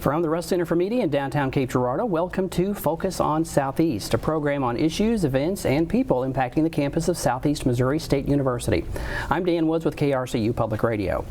From the Russ Center for Media in downtown Cape Girardeau, welcome to Focus on Southeast, a program on issues, events, and people impacting the campus of Southeast Missouri State University. I'm Dan Woods with KRCU Public Radio.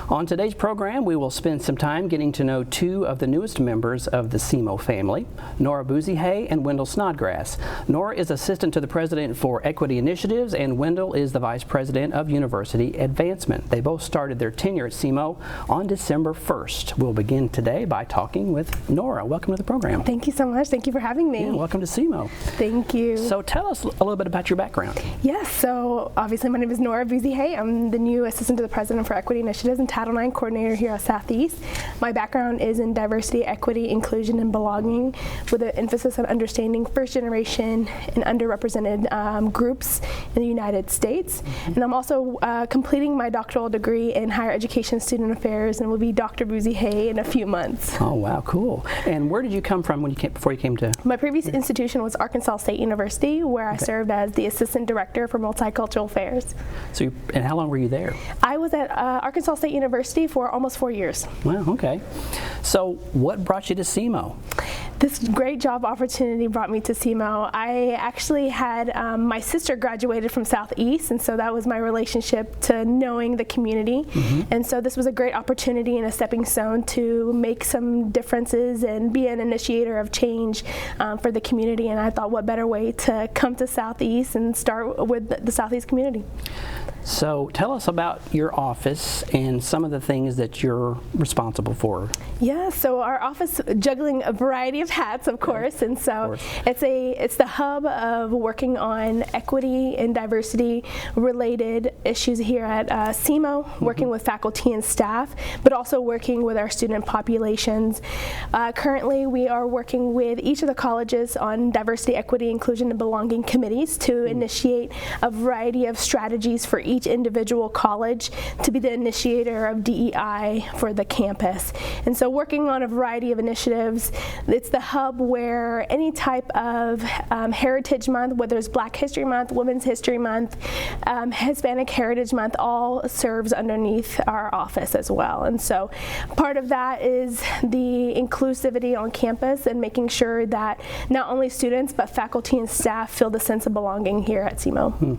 On today's program, we will spend some time getting to know two of the newest members of the SEMO family, Nora Bouzihay and Wendell Snodgrass. Nora is Assistant to the President for Equity Initiatives, and Wendell is the Vice President of University Advancement. They both started their tenure at SEMO on December 1st. We'll begin today by talking with Nora. Welcome to the program. Thank you so much. Thank you for having me. Yeah, welcome to SEMO. Thank you. So tell us a little bit about your background. Yes, so obviously my name is Nora Bouzihay. I'm the new Assistant to the President for Equity Initiatives and Title IX Coordinator here at Southeast. My background is in diversity, equity, inclusion, and belonging with an emphasis on understanding first generation and underrepresented groups in the United States. And I'm also completing my doctoral degree in higher education student affairs and will be Dr. Bouzihay in a few months. Oh wow, cool. And where did you come from before you came to? My previous institution was Arkansas State University, where I served as the Assistant Director for Multicultural Affairs. So, and how long were you there? I was at Arkansas State University for almost 4 years. Wow, okay. So what brought you to SEMO? This great job opportunity brought me to SEMO. I actually had my sister graduated from Southeast, and so that was my relationship to knowing the community. And so this was a great opportunity and a stepping stone to make some differences and be an initiator of change for the community. And I thought, what better way to come to Southeast and start with the Southeast community. So tell us about your office and some of the things that you're responsible for. Yeah, so our office, juggling a variety of hats, of course, and so it's the hub of working on equity and diversity related issues here at SEMO, working with faculty and staff, but also working with our student populations. Currently, we are working with each of the colleges on diversity, equity, inclusion, and belonging committees to initiate a variety of strategies for each individual college to be the initiator of DEI for the campus. And so working on a variety of initiatives, it's the hub where any type of Heritage Month, whether it's Black History Month, Women's History Month, Hispanic Heritage Month, all serves underneath our office as well. And so part of that is the inclusivity on campus and making sure that not only students but faculty and staff feel the sense of belonging here at SEMO.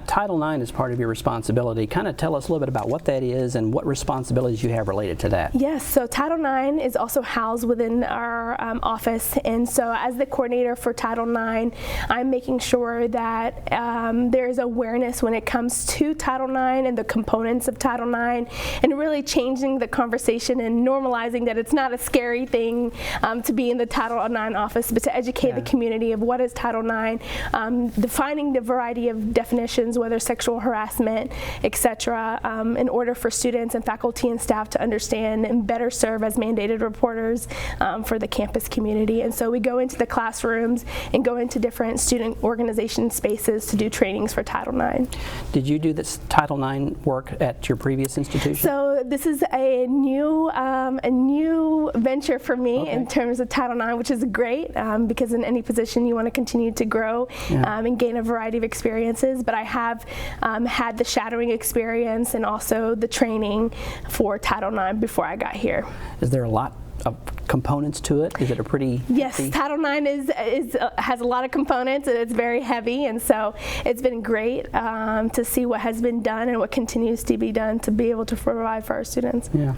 Title IX is part of your responsibility. Kind of tell us a little bit about what that is and what responsibilities you have related to that. Yes, so Title IX is also housed within our office, and so as the coordinator for Title IX, I'm making sure that there's awareness when it comes to Title IX and the components of Title IX, and really changing the conversation and normalizing that it's not a scary thing to be in the Title IX office, but to educate the community of what is Title IX, defining the variety of definitions, whether sexual harassment, etc., in order for students and faculty and staff to understand and better serve as mandated reporters for the campus community. And so we go into the classrooms and go into different student organization spaces to do trainings for Title IX. Did you do this Title IX work at your previous institution? So this is a new venture for me in terms of Title IX, which is great because in any position you want to continue to grow and gain a variety of experiences. But I have had the shadowing experience and also the training for Title IX before I got here. Is there a lot of components to it? Is it a pretty Yes, Title IX has a lot of components and it's very heavy, and so it's been great to see what has been done and what continues to be done to be able to provide for our students. Yeah.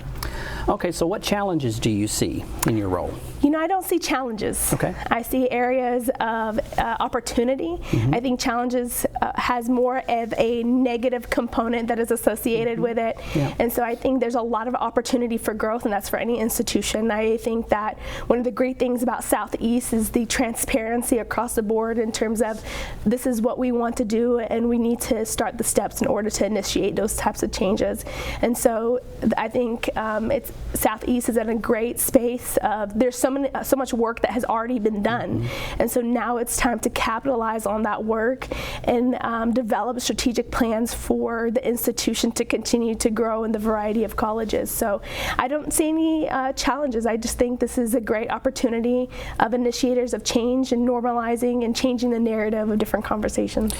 Okay, so what challenges do you see in your role? You know, I don't see challenges. Okay. I see areas of opportunity. I think challenges has more of a negative component that is associated with it. And so I think there's a lot of opportunity for growth, and that's for any institution. I think that one of the great things about Southeast is the transparency across the board in terms of this is what we want to do, and we need to start the steps in order to initiate those types of changes. And so I think Southeast is in a great space of there's so much work that has already been done, and so now it's time to capitalize on that work and develop strategic plans for the institution to continue to grow in the variety of colleges. So I don't see any challenges. I just think this is a great opportunity of initiators of change and normalizing and changing the narrative of different conversations.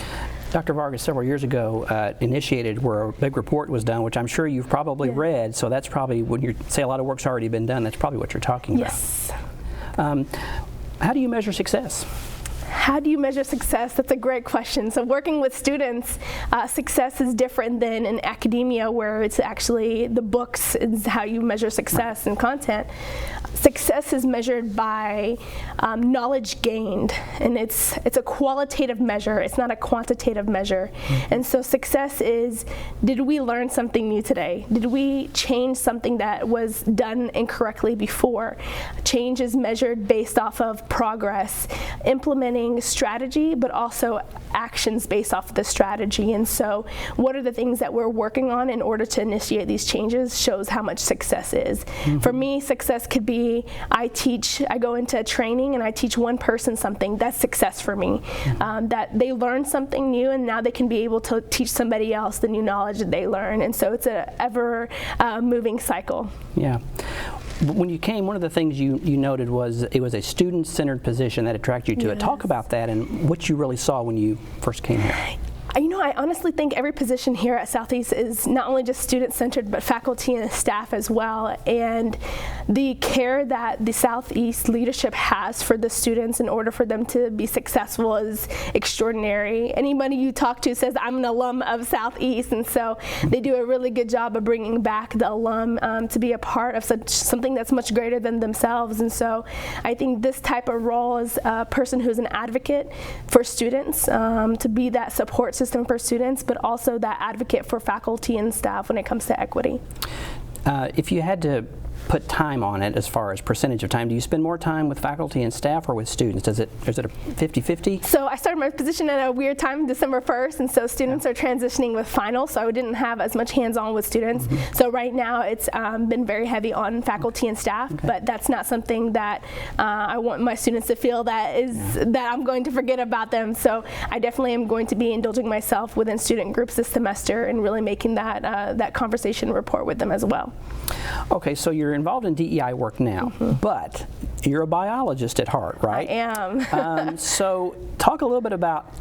Dr. Vargas several years ago initiated where a big report was done, which I'm sure you've probably read, so that's probably, when you say a lot of work's already been done, that's probably what you're talking about. Yes. How do you measure success? How do you measure success? That's a great question. So working with students, success is different than in academia where it's actually the books is how you measure success and content. Success is measured by knowledge gained, and it's a qualitative measure. It's not a quantitative measure. And so success is, did we learn something new today? Did we change something that was done incorrectly before? Change is measured based off of progress, implementing strategy, but also actions based off of the strategy. And so what are the things that we're working on in order to initiate these changes shows how much success is. For me, success could be I go into training and I teach one person something. That's success for me. That they learn something new and now they can be able to teach somebody else the new knowledge that they learn. And so it's an ever moving cycle. Yeah. When you came, one of the things you noted was it was a student-centered position that attracted you to it. Talk about that and what you really saw when you first came here. You know, I honestly think every position here at Southeast is not only just student-centered, but faculty and staff as well. And the care that the Southeast leadership has for the students in order for them to be successful is extraordinary. Anybody you talk to says, I'm an alum of Southeast, and so they do a really good job of bringing back the alum to be a part of something that's much greater than themselves. And so I think this type of role is a person who's an advocate for students, to be that support system for students, but also that advocate for faculty and staff when it comes to equity. If you had to put time on it as far as percentage of time, do you spend more time with faculty and staff or with students? Is it a 50-50? So I started my position at a weird time, December 1st, and so students are transitioning with finals, so I didn't have as much hands-on with students. So right now it's been very heavy on faculty and staff, but that's not something that I want my students to feel that I'm going to forget about them. So I definitely am going to be indulging myself within student groups this semester and really making that conversation report with them as well. Okay, so you're involved in DEI work now, but you're a biologist at heart, right? I am. So talk a little bit about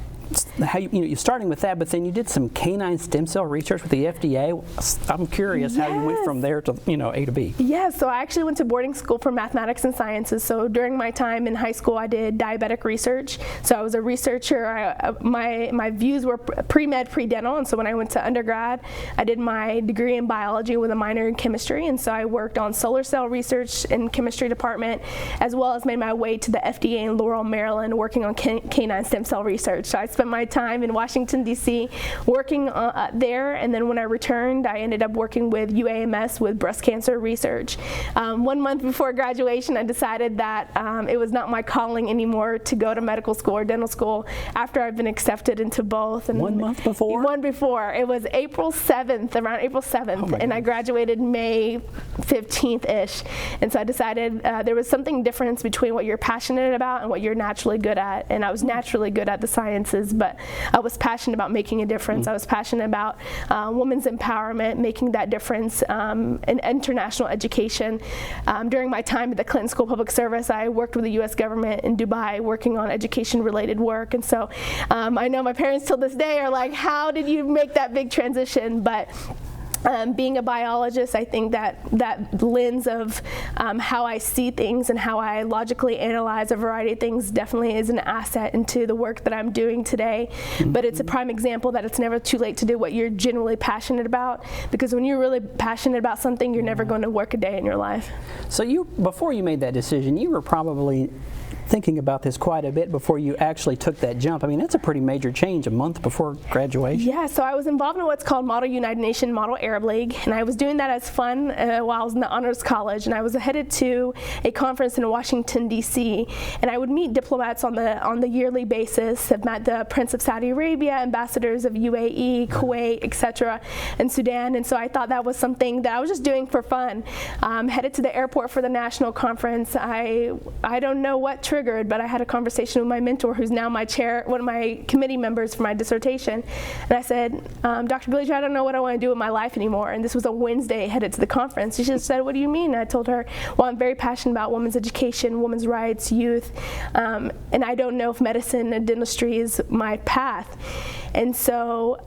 how you're starting with that, but then you did some canine stem cell research with the FDA. I'm curious how you went from there to A to B. Yeah, so I actually went to boarding school for mathematics and sciences. So during my time in high school, I did diabetic research. So I was a researcher. My views were pre-med, pre-dental, and so when I went to undergrad, I did my degree in biology with a minor in chemistry, and so I worked on solar cell research in chemistry department, as well as made my way to the FDA in Laurel, Maryland, working on canine stem cell research. So I spent my time in Washington, D.C. working there, and then when I returned, I ended up working with UAMS with breast cancer research. 1 month before graduation, I decided that it was not my calling anymore to go to medical school or dental school after I've been accepted into both. And 1 month before? One before. It was April 7th, around April 7th, and I graduated May 15th-ish. And so I decided there was something difference between what you're passionate about and what you're naturally good at. And I was naturally good at the sciences, but I was passionate about making a difference. I was passionate about women's empowerment, making that difference in international education. During my time at the Clinton School of Public Service, I worked with the U.S. government in Dubai working on education-related work. And so I know my parents till this day are like, how did you make that big transition? But being a biologist, I think that lens of how I see things and how I logically analyze a variety of things definitely is an asset into the work that I'm doing today. But it's a prime example that it's never too late to do what you're genuinely passionate about, because when you're really passionate about something, you're never going to work a day in your life. So before you made that decision, you were probably thinking about this quite a bit before you actually took that jump. I mean, that's a pretty major change a month before graduation. Yeah, so I was involved in what's called Model United Nation Model Arab League, and I was doing that as fun while I was in the honors college, and I was headed to a conference in Washington, D.C., and I would meet diplomats on the yearly basis. I've met the Prince of Saudi Arabia, ambassadors of UAE, Kuwait, etc., and Sudan, and so I thought that was something that I was just doing for fun. Headed to the airport for the national conference. I don't know what triggered, but I had a conversation with my mentor, who's now my chair, one of my committee members for my dissertation. And I said, Dr. Bouzihay, I don't know what I want to do with my life anymore. And this was a Wednesday headed to the conference. She just said, what do you mean? And I told her, well, I'm very passionate about women's education, women's rights, youth, and I don't know if medicine and dentistry is my path. And so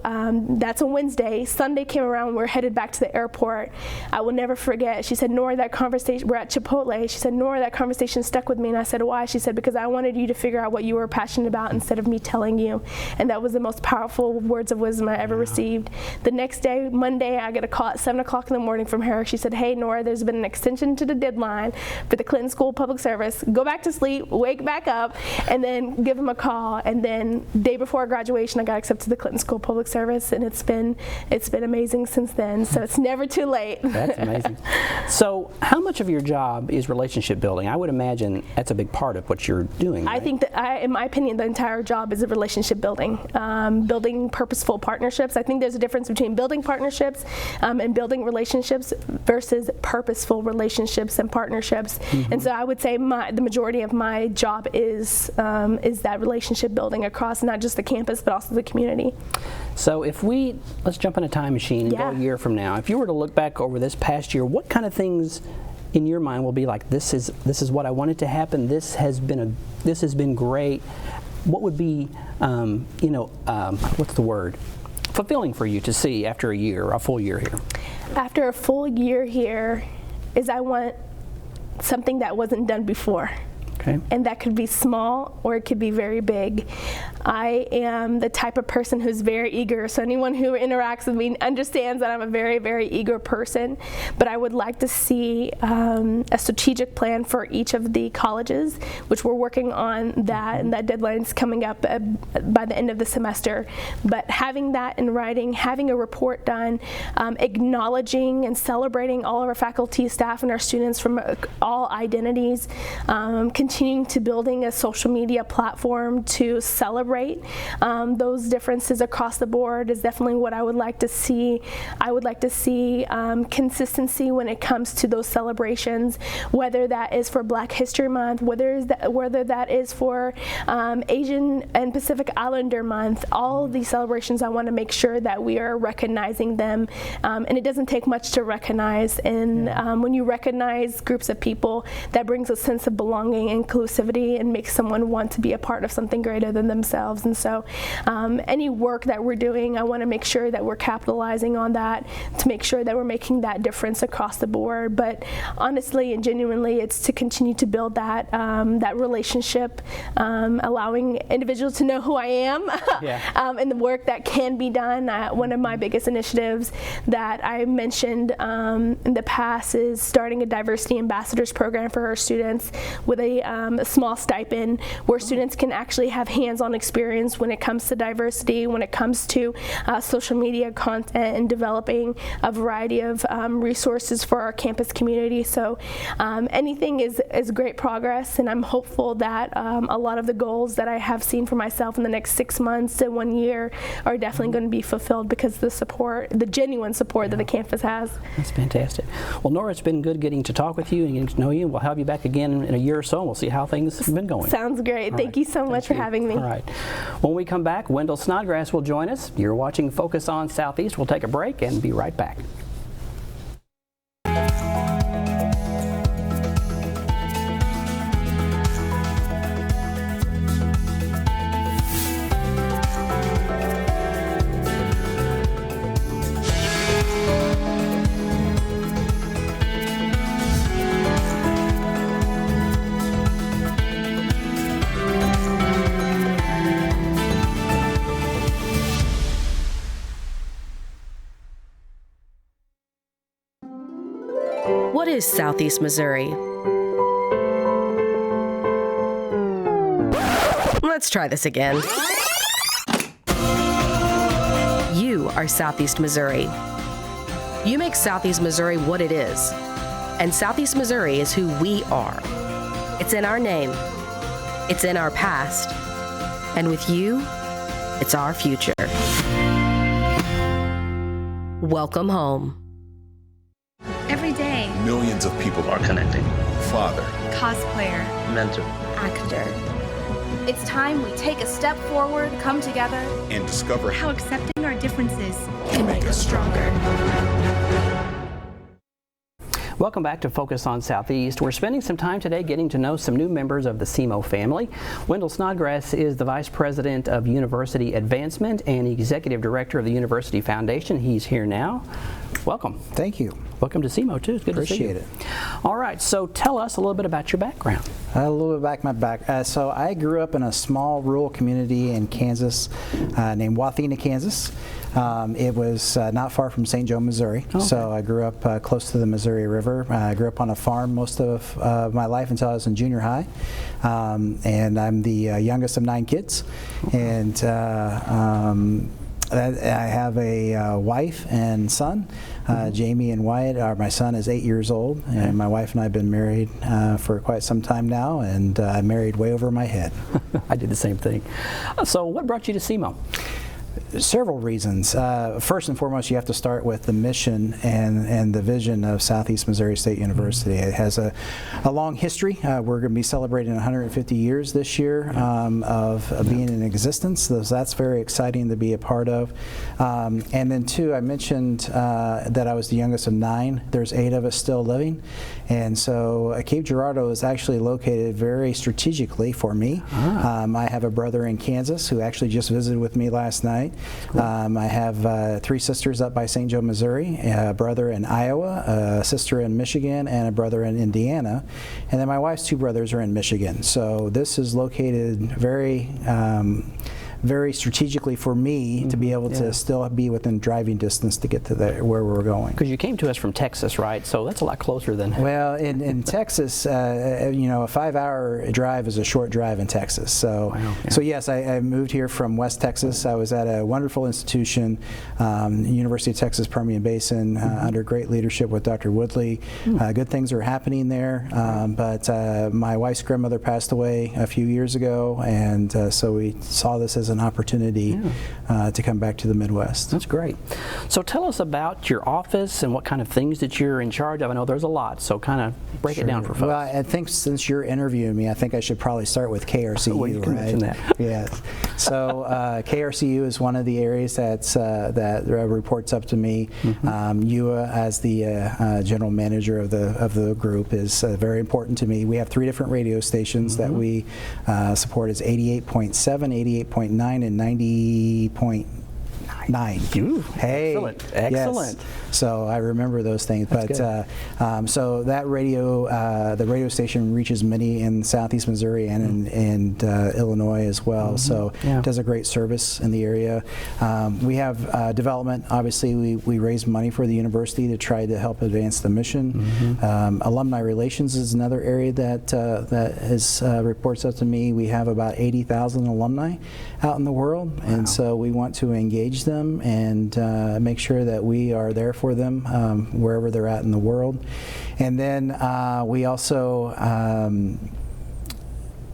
that's a Wednesday. Sunday came around, we're headed back to the airport. I will never forget, she said, Nora, that conversation, we're at Chipotle, she said, Nora, that conversation stuck with me. And I said, why? She said, because I wanted you to figure out what you were passionate about instead of me telling you. And that was the most powerful words of wisdom I ever received. The next day, Monday, I get a call at 7 o'clock in the morning from her. She said, hey, Nora, there's been an extension to the deadline for the Clinton School of Public Service. Go back to sleep, wake back up, and then give them a call. And then day before graduation, I got accepted to the Clinton School of Public Service, and it's been amazing since then. So it's never too late. That's amazing. So how much of your job is relationship building? I would imagine that's a big part of what you're doing. Right? I think that, in my opinion, the entire job is a relationship building, building purposeful partnerships. I think there's a difference between building partnerships and building relationships versus purposeful relationships and partnerships. Mm-hmm. And so I would say the majority of my job is that relationship building across not just the campus but also the community. So let's jump in a time machine and go a year from now. If you were to look back over this past year, what kind of things in your mind will be like, this is what I wanted to happen, this has been great? What would be, what's the word? Fulfilling for you to see after a full year here? After a full year here is I want something that wasn't done before. Okay. And that could be small or it could be very big. I am the type of person who's very eager, so anyone who interacts with me understands that I'm a very, very eager person. But I would like to see a strategic plan for each of the colleges, which we're working on that, and that deadline's coming up by the end of the semester. But having that in writing, having a report done, acknowledging and celebrating all of our faculty, staff, and our students from all identities, continuing to building a social media platform to celebrate those differences across the board is definitely what I would like to see. I would like to see consistency when it comes to those celebrations, whether that is for Black History Month, whether that is for Asian and Pacific Islander Month. All of these celebrations, I want to make sure that we are recognizing them, and it doesn't take much to recognize. And when you recognize groups of people, that brings a sense of belonging, inclusivity, and makes someone want to be a part of something greater than themselves. And so any work that we're doing, I want to make sure that we're capitalizing on that to make sure that we're making that difference across the board. But honestly and genuinely, it's to continue to build that relationship, allowing individuals to know who I am and the work that can be done. One of my biggest initiatives that I mentioned in the past is starting a diversity ambassadors program for our students with a small stipend where students can actually have hands-on experience when it comes to diversity, when it comes to social media content and developing a variety of resources for our campus community. So anything is great progress, and I'm hopeful that a lot of the goals that I have seen for myself in the next 6 months to 1 year are definitely going to be fulfilled because of the support, the genuine support that the campus has. That's fantastic. Well, Nora, it's been good getting to talk with you and getting to know you. We'll have you back again in a year or so, and we'll see how things have been going. Sounds great. Thank you so much for having me. All right. When we come back, Wendell Snodgrass will join us. You're watching Focus on Southeast. We'll take a break and be right back. What is Southeast Missouri? Let's try this again. You are Southeast Missouri. You make Southeast Missouri what it is. And Southeast Missouri is who we are. It's in our name. It's in our past. And with you, it's our future. Welcome home. Every day, millions of people are connecting. Father, cosplayer, mentor, actor. It's time we take a step forward, come together, and discover how accepting our differences can make us stronger. Welcome back to Focus on Southeast. We're spending some time today getting to know some new members of the SEMO family. Wendell Snodgrass is the Vice President of University Advancement and Executive Director of the University Foundation. He's here now. Welcome. Thank you. Welcome to SEMO too. It's good to see you. Appreciate it. All right, so tell us a little bit about your background. A little bit about my back. So I grew up in a small rural community in Kansas named Wathena, Kansas. It was not far from St. Joe, Missouri. Okay. So I grew up close to the Missouri River. I grew up on a farm most of my life until I was in junior high. And I'm the youngest of 9 kids. And I have a wife and son. Jamie and Wyatt. My son is 8 years old, and my wife and I have been married for quite some time now, and I married way over my head. I did the same thing. So what brought you to SEMO? Several reasons. First and foremost, you have to start with the mission and the vision of Southeast Missouri State University. It has a long history. We're going to be celebrating 150 years this year of being in existence. So that's very exciting to be a part of. And then two, I mentioned that I was the youngest of 9. There's 8 of us still living. And so Cape Girardeau is actually located very strategically for me. I have a brother in Kansas who actually just visited with me last night. Cool. I have 3 sisters up by St. Joe, Missouri, a brother in Iowa, a sister in Michigan, and a brother in Indiana. And then my wife's 2 brothers are in Michigan. So this is located very strategically for me to be able to still be within driving distance to get to where we're going. Because you came to us from Texas, right? So that's a lot closer than... Well, in Texas, you know, a 5-hour drive is a short drive in Texas. So, so yes, I moved here from West Texas. I was at a wonderful institution, University of Texas Permian Basin, under great leadership with Dr. Woodley. Good things are happening there, but my wife's grandmother passed away a few years ago, and so we saw this as an opportunity to come back to the Midwest. That's great. So tell us about your office and what kind of things that you're in charge of. I know there's a lot, so kind of break it down for folks. Well, I think since you're interviewing me, I think I should probably start with KRCU, well, you can mention that. Yes. So KRCU is one of the areas that reports up to me. Ewa, as the general manager of the group, is very important to me. We have 3 different radio stations that we support. It's 88.7, 88.9, and 90.9. Hey, excellent. Yes. So I remember those things. That's but so that radio, the radio station reaches many in Southeast Missouri and in Illinois as well. So it does a great service in the area. We have development. Obviously, we raise money for the university to try to help advance the mission. Alumni relations is another area that reports up to me. We have about 80,000 alumni out in the world, and so we want to engage them and make sure that we are there for them wherever they're at in the world. And then we also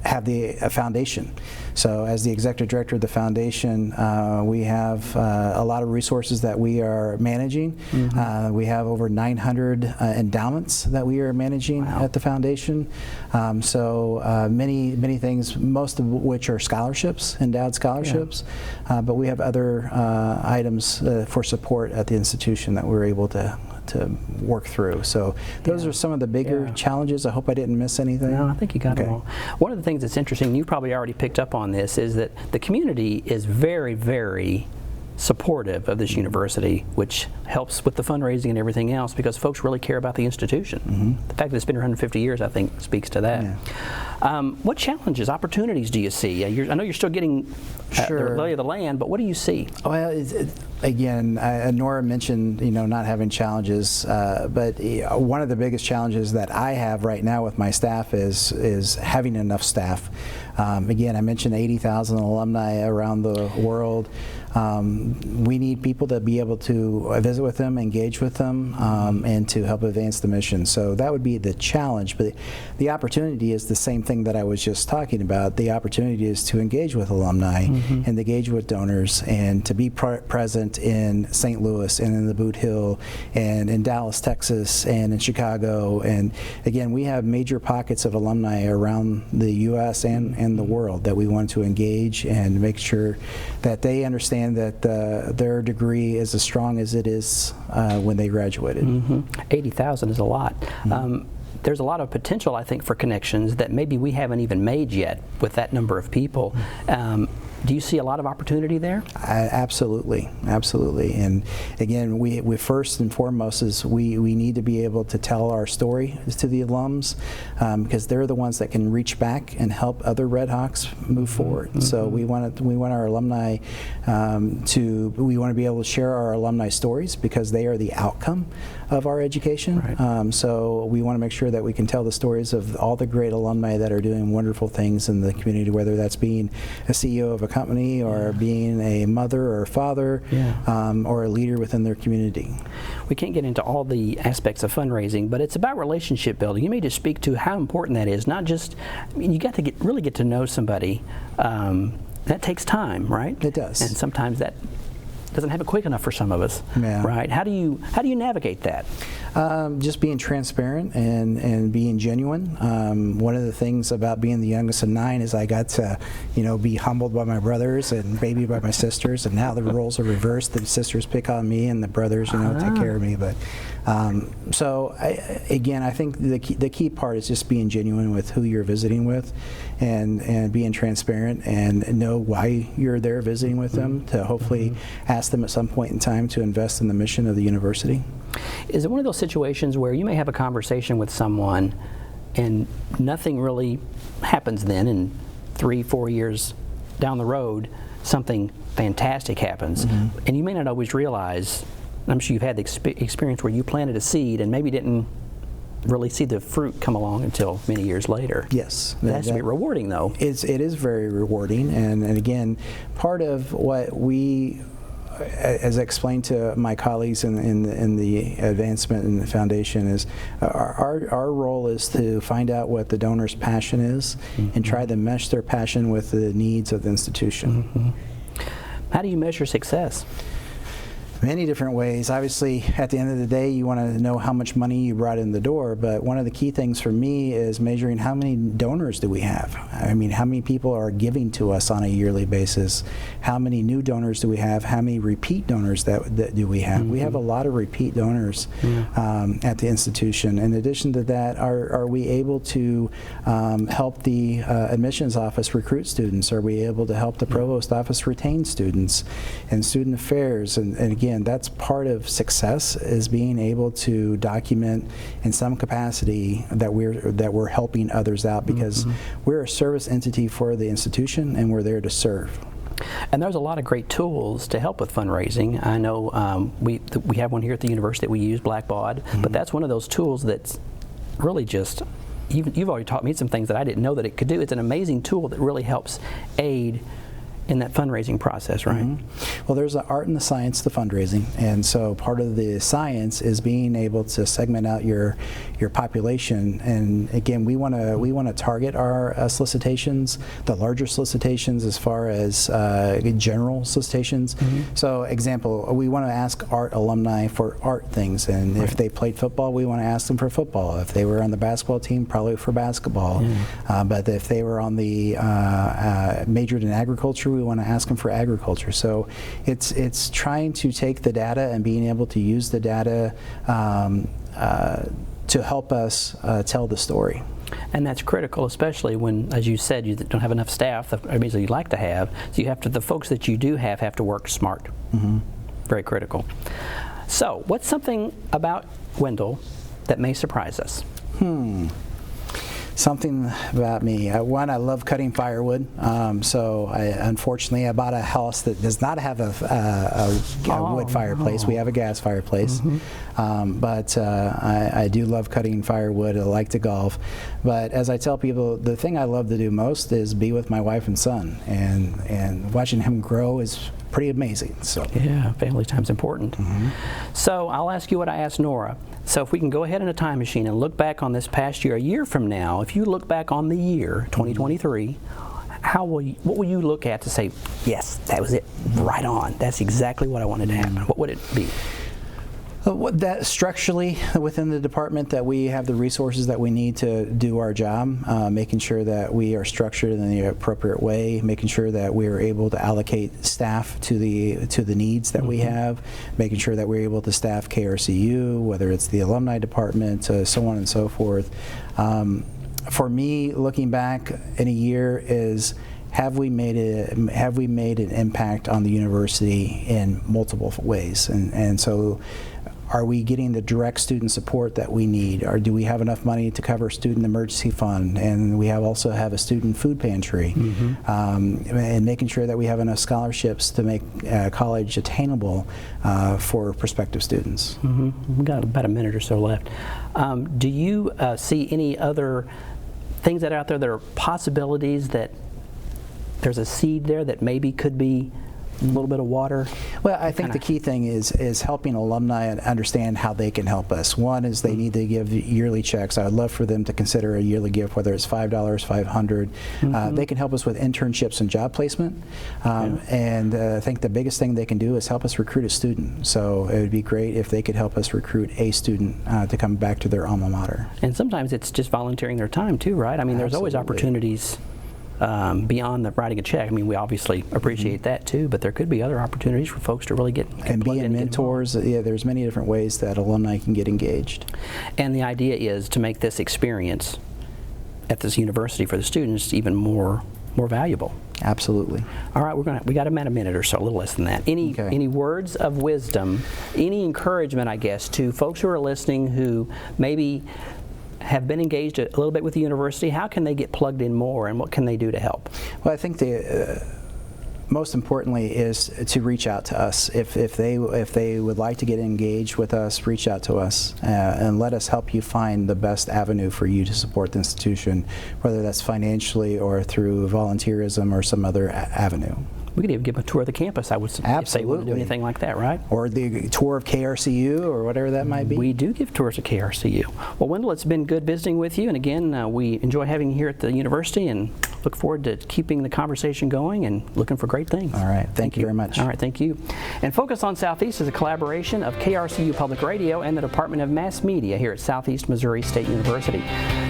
have the foundation. So as the executive director of the foundation, we have a lot of resources that we are managing. We have over 900 endowments that we are managing at the foundation. So many things, most of which are scholarships, endowed scholarships. But we have other items for support at the institution that we're able to work through. So those are some of the bigger challenges. I hope I didn't miss anything. No, I think you got them all. One of the things that's interesting, you probably already picked up on this, is that the community is very, very supportive of this university, which helps with the fundraising and everything else, because folks really care about the institution. The fact that it's been 150 years, I think, speaks to that. What challenges, opportunities do you see? I know you're still getting the lay of the land, but what do you see? Well, again, Nora mentioned, not having challenges, but one of the biggest challenges that I have right now with my staff is having enough staff. Again, I mentioned 80,000 alumni around the world. we need people to be able to visit with them, engage with them, and to help advance the mission. So that would be the challenge, but the opportunity is the same thing that I was just talking about. The opportunity is to engage with alumni and engage with donors, and to be present in St. Louis and in the Boot Hill and in Dallas, Texas, and in Chicago. And again, we have major pockets of alumni around the U.S. and the world that we want to engage and make sure that they understand that their degree is as strong as it is when they graduated. 80,000 is a lot. There's a lot of potential, I think, for connections that maybe we haven't even made yet with that number of people. Do you see a lot of opportunity there? Absolutely, absolutely. And again, we first and foremost is we need to be able to tell our story to the alums, because they're the ones that can reach back and help other Red Hawks move forward. So we want our alumni we want to be able to share our alumni stories, because they are the outcome of our education. Right. So we want to make sure that we can tell the stories of all the great alumni that are doing wonderful things in the community, whether that's being a CEO of a company or being a mother or a father or a leader within their community. We can't get into all the aspects of fundraising, but it's about relationship building. You may just speak to how important that is. Not just, I mean, you got to really get to know somebody. That takes time, right? It does. And sometimes that doesn't have it quick enough for some of us, right? How do you navigate that? Just being transparent and being genuine. One of the things about being the youngest of 9 is I got to, be humbled by my brothers and babied by my sisters, and now the roles are reversed. The sisters pick on me, and the brothers, take care of me. But so I think the key part is just being genuine with who you're visiting with, and being transparent, and know why you're there visiting with them, to hopefully ask them at some point in time to invest in the mission of the university. Is it one of those situations where you may have a conversation with someone and nothing really happens then, and 3-4 years down the road something fantastic happens, and you may not always realize, I'm sure you've had the experience where you planted a seed and maybe didn't really see the fruit come along until many years later. Yes. That has to be rewarding, though. It is very rewarding, and again, part of what we, as I explained to my colleagues in the advancement in the foundation, is our role is to find out what the donor's passion is and try to mesh their passion with the needs of the institution. How do you measure success? Many different ways. Obviously, at the end of the day, you want to know how much money you brought in the door, but one of the key things for me is measuring how many donors do we have. I mean, how many people are giving to us on a yearly basis? How many new donors do we have? How many repeat donors that do we have? We have a lot of repeat donors at the institution. In addition to that, are we able to help the admissions office recruit students? Are we able to help the provost office retain students, and student affairs? And again, that's part of success, is being able to document in some capacity that we're helping others out, because we're a service entity for the institution, and we're there to serve. And there's a lot of great tools to help with fundraising. I know we have one here at the university that we use, Blackbaud, but that's one of those tools that's really just, you've already taught me some things that I didn't know that it could do. It's an amazing tool that really helps aid in that fundraising process, right? Well, there's the art and the science of the fundraising, and so part of the science is being able to segment out your population. And again, we want to target our solicitations, the larger solicitations, as far as general solicitations. So, example, we want to ask art alumni for art things, and if they played football, we want to ask them for football. If they were on the basketball team, probably for basketball. But if they were on the majored in agriculture, we want to ask them for agriculture. So it's trying to take the data and being able to use the data to help us tell the story. And that's critical, especially when, as you said, you don't have enough staff, I mean, you'd like to have, so you have to, the folks that you do have to work smart. Very critical. So what's something about Wendell that may surprise us? Something about me. One, I love cutting firewood. So unfortunately, I bought a house that does not have a wood fireplace. We have a gas fireplace. But I do love cutting firewood. I like to golf. But as I tell people, the thing I love to do most is be with my wife and son. And watching him grow is pretty amazing. So yeah, family time's important. So I'll ask you what I asked Nora. So if we can go ahead in a time machine and look back on this past year, a year from now, if you look back on the year 2023, what will you look at to say, yes, that was it, right on, that's exactly what I wanted to happen? What would it be? That structurally within the department, that we have the resources that we need to do our job, making sure that we are structured in the appropriate way, making sure that we are able to allocate staff to the needs that we have, making sure that we're able to staff KRCU, whether it's the alumni department, so on and so forth. For me, looking back in a year is, have we made an impact on the university in multiple ways? And so, are we getting the direct student support that we need? Or do we have enough money to cover student emergency fund? And we also have a student food pantry. And making sure that we have enough scholarships to make college attainable for prospective students. We've got about a minute or so left. Do you see any other things that are out there that are possibilities, that there's a seed there that maybe could be a little bit of water? Well, I think the key thing is helping alumni understand how they can help us. One is they need to give yearly checks. I would love for them to consider a yearly gift, whether it's $5, $500. They can help us with internships and job placement. And I think the biggest thing they can do is help us recruit a student. So it would be great if they could help us recruit a student to come back to their alma mater. And sometimes it's just volunteering their time too, right? I mean, there's always opportunities beyond the writing a check. I mean, we obviously appreciate that too, but there could be other opportunities for folks to really get and being mentors. Yeah, there's many different ways that alumni can get engaged. And the idea is to make this experience at this university for the students even more valuable. Absolutely. All right, we got about a minute or so, a little less than that. Any words of wisdom, any encouragement, I guess, to folks who are listening who maybe have been engaged a little bit with the university? How can they get plugged in more, and what can they do to help? Well, I think most importantly is to reach out to us. If they would like to get engaged with us, reach out to us and let us help you find the best avenue for you to support the institution, whether that's financially or through volunteerism or some other avenue. We could even give them a tour of the campus, I would say, if they want to do anything like that, right? Or the tour of KRCU or whatever that might be. We do give tours of KRCU. Well, Wendell, it's been good visiting with you, and again, we enjoy having you here at the university and look forward to keeping the conversation going and looking for great things. All right, thank you very much. All right, thank you. And Focus on Southeast is a collaboration of KRCU Public Radio and the Department of Mass Media here at Southeast Missouri State University.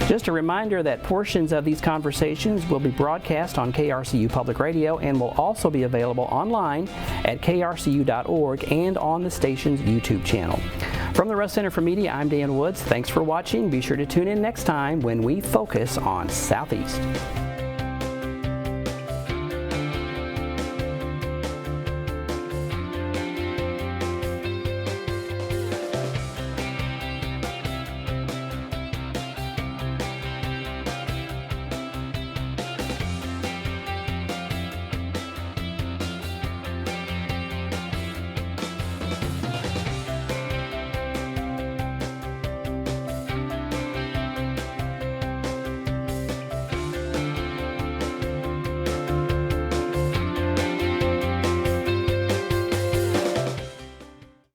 Just a reminder that portions of these conversations will be broadcast on KRCU Public Radio and will also be available online at krcu.org and on the station's YouTube channel. From the Russ Center for Media, I'm Dan Woods. Thanks for watching. Be sure to tune in next time when we focus on Southeast.